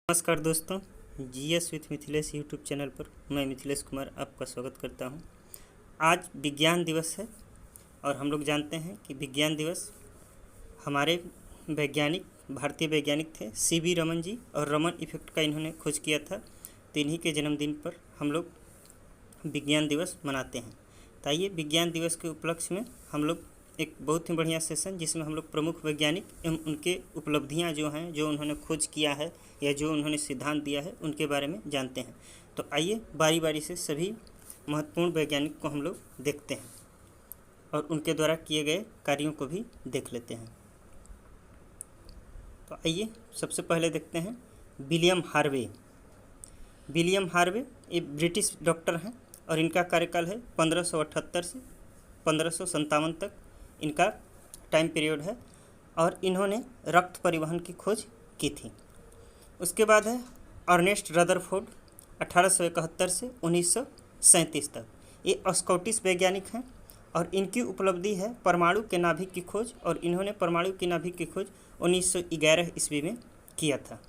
नमस्कार दोस्तों, GS with Mithilesh YouTube channel पर मैं मिथिलेश कुमार आपका स्वागत करता हूं। आज विज्ञान दिवस है और हम लोग जानते हैं कि विज्ञान दिवस हमारे वैज्ञानिक भारतीय वैज्ञानिक थे सीवी रमन जी, और रमन इफेक्ट का इन्होंने खोज किया था। तो इन्हीं के जन्मदिन पर हम लोग विज्ञान दिवस मनाते हैं। तो आइए विज्ञान दिवस के उपलक्ष्य में हम लोग एक बहुत ही बढ़िया सेशन जिसमें हम लोग प्रमुख वैज्ञानिक एवं उनके उपलब्धियां जो हैं, जो उन्होंने खोज किया है या जो उन्होंने सिद्धांत दिया है, उनके बारे में जानते हैं। तो आइए बारी बारी से सभी महत्वपूर्ण वैज्ञानिक को हम लोग देखते हैं और उनके द्वारा किए गए कार्यों को भी देख लेते हैं। तो आइए सबसे पहले देखते हैं विलियम हार्वे। विलियम हार्वे ये ब्रिटिश डॉक्टर हैं और इनका कार्यकाल है 1578 से 1557 तक इनका टाइम पीरियड है, और इन्होंने रक्त परिवहन की खोज की थी। उसके बाद है अर्नेस्ट रदरफोर्ड 1871 से 1937 तक। ये स्कॉटिश वैज्ञानिक हैं और इनकी उपलब्धि है परमाणु के नाभिक की खोज, और इन्होंने परमाणु के नाभिक की खोज 1911 ईस्वी में किया था।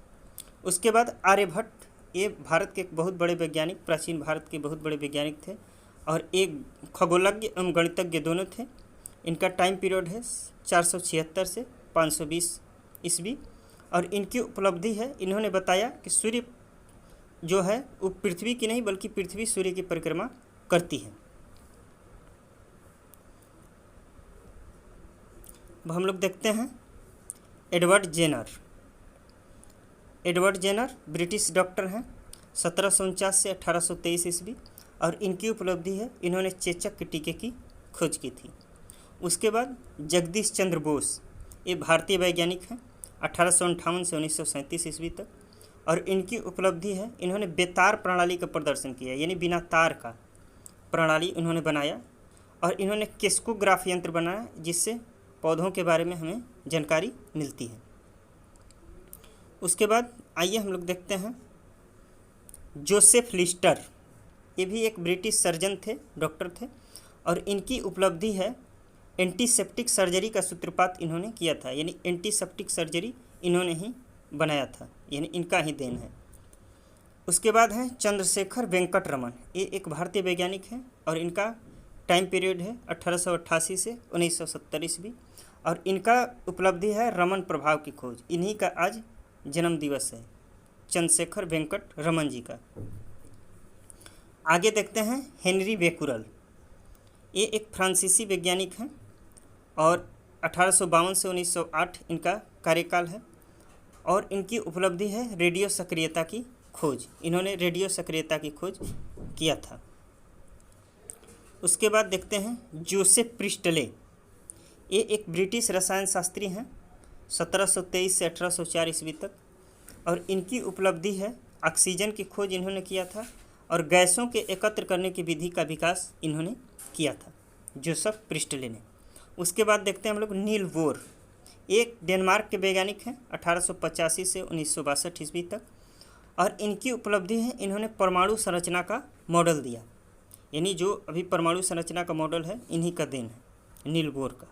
उसके बाद आर्यभट्ट, ये भारत के एक बहुत बड़े वैज्ञानिक, प्राचीन भारत के बहुत बड़े वैज्ञानिक थे और एक खगोलज्ञ एवं गणितज्ञ दोनों थे। इनका टाइम पीरियड है 476 से 520 ईस्वी, और इनकी उपलब्धि है इन्होंने बताया कि सूर्य जो है वो पृथ्वी की नहीं बल्कि पृथ्वी सूर्य की परिक्रमा करती है। अब हम लोग देखते हैं Edward Jenner. Edward Jenner British doctor हैं, 1749 से 1823 ईस्वी, और इनकी उपलब्धि है इन्होंने चेचक के टीके की खोज की थी। उसके बाद जगदीश चंद्र बोस, ये भारतीय वैज्ञानिक हैं, 1858 से 1937 ईस्वी तक, और इनकी उपलब्धि है इन्होंने बेतार प्रणाली का प्रदर्शन किया, यानी बिना तार का प्रणाली इन्होंने बनाया, और इन्होंने केस्कोग्राफ यंत्र बनाया जिससे पौधों के बारे में हमें जानकारी मिलती है। उसके बाद आइए हम लोग देखते हैं जोसेफ लिस्टर। ये भी एक ब्रिटिश सर्जन थे, डॉक्टर थे, और इनकी उपलब्धि है एंटीसेप्टिक सर्जरी का सूत्रपात इन्होंने किया था, यानी एंटीसेप्टिक सर्जरी इन्होंने ही बनाया था, यानी इनका ही देन है। उसके बाद है चंद्रशेखर वेंकट रमन। ये एक भारतीय वैज्ञानिक हैं और इनका टाइम पीरियड है 1888 से 1970 ईस्वी, और इनका उपलब्धि है रमन प्रभाव की खोज। इन्हीं का आज जन्म दिवस है, चंद्रशेखर वेंकट रमन जी का। आगे देखते हैं हेनरी बेकुरल। ये एक फ्रांसीसी वैज्ञानिक हैं और 1852 से 1908 इनका कार्यकाल है, और इनकी उपलब्धि है रेडियो सक्रियता की खोज। इन्होंने रेडियो सक्रियता की खोज किया था। उसके बाद देखते हैं जोसेफ प्रिस्टले। ये एक ब्रिटिश रसायन शास्त्री हैं, 1723 से 1804 ईस्वी तक, और इनकी उपलब्धि है ऑक्सीजन की खोज इन्होंने किया था, और गैसों के एकत्र करने की विधि का विकास इन्होंने किया था, जोसेफ प्रिस्टले ने। उसके बाद देखते हैं हम लोग नील बोर। एक डेनमार्क के वैज्ञानिक हैं, 1885 से 1962 ईस्वी तक, और इनकी उपलब्धि है इन्होंने परमाणु संरचना का मॉडल दिया, यानी जो अभी परमाणु संरचना का मॉडल है इन्हीं का देन है, नील बोर का।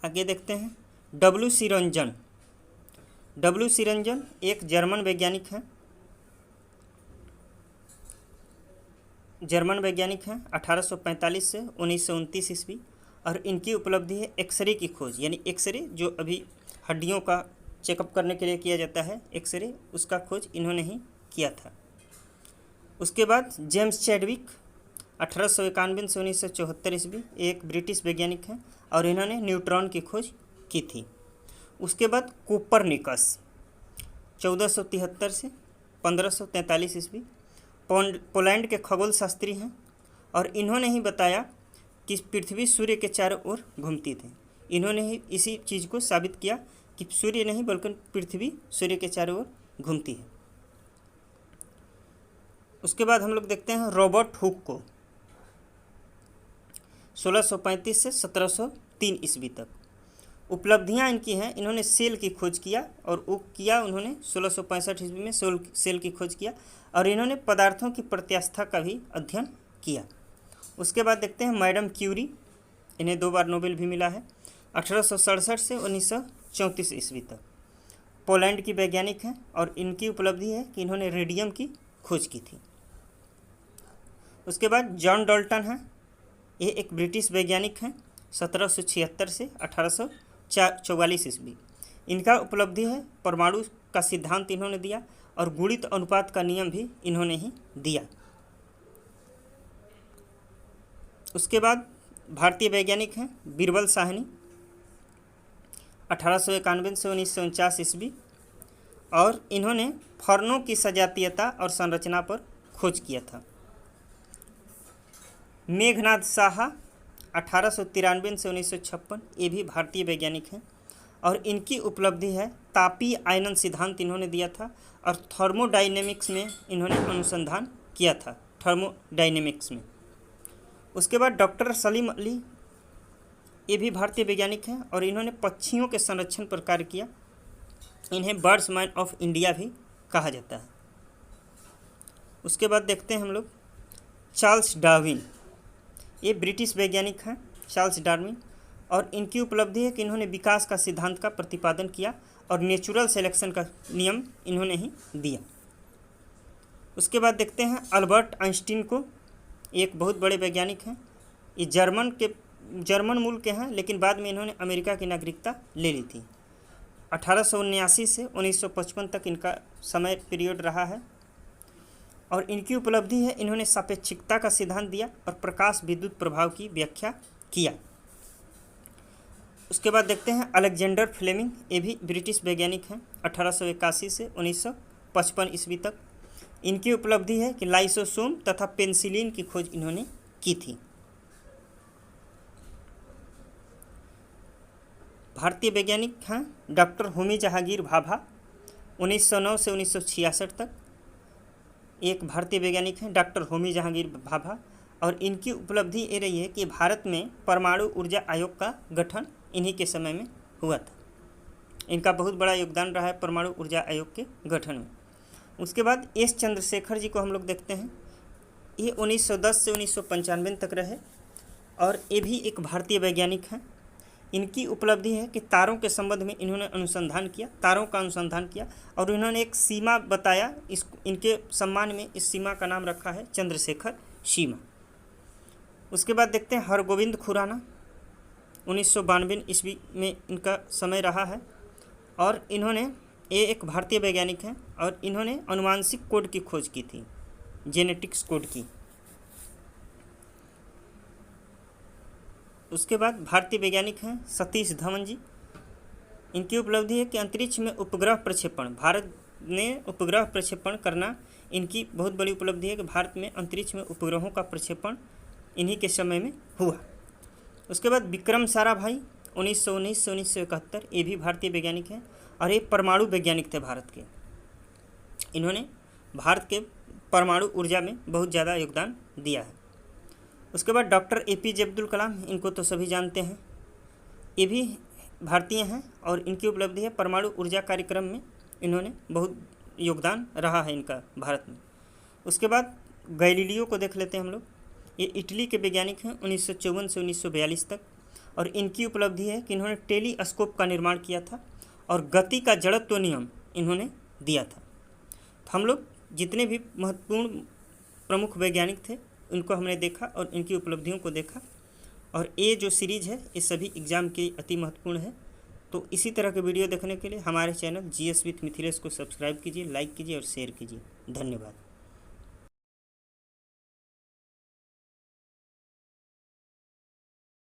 आगे देखते हैं डब्ल्यू.सी. रंजन। डब्ल्यू.सी. रंजन एक जर्मन वैज्ञानिक हैं, 1845 से 1929 ईस्वी, और इनकी उपलब्धि है एक्सरे की खोज, यानी एक्सरे जो अभी हड्डियों का चेकअप करने के लिए किया जाता है, एक्सरे, उसका खोज इन्होंने ही किया था। उसके बाद जेम्स चैडविक 1891 से 1974 ईस्वी, एक ब्रिटिश वैज्ञानिक हैं और इन्होंने न्यूट्रॉन की खोज की थी। उसके बाद कोपरनिकस 1473 से 1543 ईस्वी, पोलैंड के खगोल शास्त्री हैं, और इन्होंने ही बताया कि पृथ्वी सूर्य के चारों ओर घूमती थी। इन्होंने ही इसी चीज़ को साबित किया कि सूर्य नहीं बल्कि पृथ्वी सूर्य के चारों ओर घूमती है। उसके बाद हम लोग देखते हैं रॉबर्ट हुक को, 1635 से 1703 ईस्वी तक। उपलब्धियां इनकी हैं, इन्होंने सेल की खोज किया, और वो किया उन्होंने 1665 ईस्वी में सेल की खोज किया, और इन्होंने पदार्थों की प्रत्यास्था का भी अध्ययन किया। उसके बाद देखते हैं मैडम क्यूरी, इन्हें 2 बार नोबेल भी मिला है, 1867 से 1934 ईस्वी तक। पोलैंड की वैज्ञानिक हैं और इनकी उपलब्धि है कि इन्होंने रेडियम की खोज की थी। उसके बाद जॉन डाल्टन हैं, ये एक ब्रिटिश वैज्ञानिक हैं, 1776 से 1844 ईस्वी। इनका उपलब्धि है परमाणु का सिद्धांत इन्होंने दिया और गुणित अनुपात का नियम भी इन्होंने ही दिया। उसके बाद भारतीय वैज्ञानिक हैं बीरबल साहनी, 1891 से 1949 ईस्वी, और इन्होंने फर्नों की सजातीयता और संरचना पर खोज किया था। मेघनाथ साहा 1893 से 1956, ये भी भारतीय वैज्ञानिक हैं और इनकी उपलब्धि है तापीय आयनन सिद्धांत इन्होंने दिया था और थर्मोडायनेमिक्स में इन्होंने अनुसंधान किया था, थर्मोडायनेमिक्स में। उसके बाद डॉक्टर सलीम अली, ये भी भारतीय वैज्ञानिक हैं और इन्होंने पक्षियों के संरक्षण पर कार्य किया। इन्हें बर्ड्स मैन ऑफ इंडिया भी कहा जाता है। उसके बाद देखते हैं हम लोग चार्ल्स डार्विन, ये ब्रिटिश वैज्ञानिक हैं चार्ल्स डार्विन, और इनकी उपलब्धि है कि इन्होंने विकास का सिद्धांत का प्रतिपादन किया और नेचुरल सिलेक्शन का नियम इन्होंने ही दिया। उसके बाद देखते हैं अल्बर्ट आइंस्टीन को, एक बहुत बड़े वैज्ञानिक हैं। ये जर्मन मूल के हैं, लेकिन बाद में इन्होंने अमेरिका की नागरिकता ले ली थी। 1879 से 1955 तक इनका समय पीरियड रहा है और इनकी उपलब्धि है इन्होंने सापेक्षिकता का सिद्धांत दिया और प्रकाश विद्युत प्रभाव की व्याख्या किया। उसके बाद देखते हैं अलेक्जेंडर फ्लेमिंग, ये भी ब्रिटिश वैज्ञानिक हैं, 1881 से 1955 ईस्वी तक। इनकी उपलब्धि है कि लाइसोसोम तथा पेनिसिलिन की खोज इन्होंने की थी। भारतीय वैज्ञानिक हैं डॉक्टर होमी जहांगीर भाभा, 1909 से 1966 तक। एक भारतीय वैज्ञानिक हैं डॉक्टर होमी जहांगीर भाभा और इनकी उपलब्धि ये रही है कि भारत में परमाणु ऊर्जा आयोग का गठन इन्हीं के समय में हुआ था। इनका बहुत बड़ा योगदान रहा है परमाणु ऊर्जा आयोग के गठन में। उसके बाद एस चंद्रशेखर जी को हम लोग देखते हैं, ये 1910 से 1995 तक रहे और ये भी एक भारतीय वैज्ञानिक हैं। इनकी उपलब्धि है कि तारों के संबंध में इन्होंने अनुसंधान किया, तारों का अनुसंधान किया और इन्होंने एक सीमा बताया। इनके सम्मान में इस सीमा का नाम रखा है चंद्रशेखर सीमा। उसके बाद देखते हैं हरगोविंद खुराना, 1992 ईस्वी में इनका समय रहा है और इन्होंने ये एक भारतीय वैज्ञानिक हैं और इन्होंने अनुवांशिक कोड की खोज की थी, जेनेटिक्स कोड की। उसके बाद भारतीय वैज्ञानिक हैं सतीश धवन जी, इनकी उपलब्धि है कि अंतरिक्ष में उपग्रह प्रक्षेपण, भारत ने उपग्रह प्रक्षेपण करना इनकी बहुत बड़ी उपलब्धि है कि भारत में अंतरिक्ष में उपग्रहों का प्रक्षेपण इन्हीं के समय में हुआ। उसके बाद विक्रम साराभाई, 1919 से 1971, ये भी भारतीय वैज्ञानिक हैं और एक परमाणु वैज्ञानिक थे भारत के। इन्होंने भारत के परमाणु ऊर्जा में बहुत ज़्यादा योगदान दिया है। उसके बाद डॉक्टर APJ अब्दुल कलाम, इनको तो सभी जानते हैं, ये भी भारतीय हैं और इनकी उपलब्धि है परमाणु ऊर्जा कार्यक्रम में इन्होंने बहुत योगदान रहा है इनका भारत में। उसके बाद गैलीलियो को देख लेते हैं हम लोग, ये इटली के वैज्ञानिक हैं, 1954 से 1942 तक, और इनकी उपलब्धि है कि इन्होंने टेलीस्कोप का निर्माण किया था और गति का जड़त्व नियम इन्होंने दिया था। तो हम लोग जितने भी महत्वपूर्ण प्रमुख वैज्ञानिक थे उनको हमने देखा और इनकी उपलब्धियों को देखा, और ये जो सीरीज़ है ये सभी एग्ज़ाम के अति महत्वपूर्ण है। तो इसी तरह के वीडियो देखने के लिए हमारे चैनल GS विथ मिथिलेश को सब्सक्राइब कीजिए, लाइक कीजिए और शेयर कीजिए। धन्यवाद।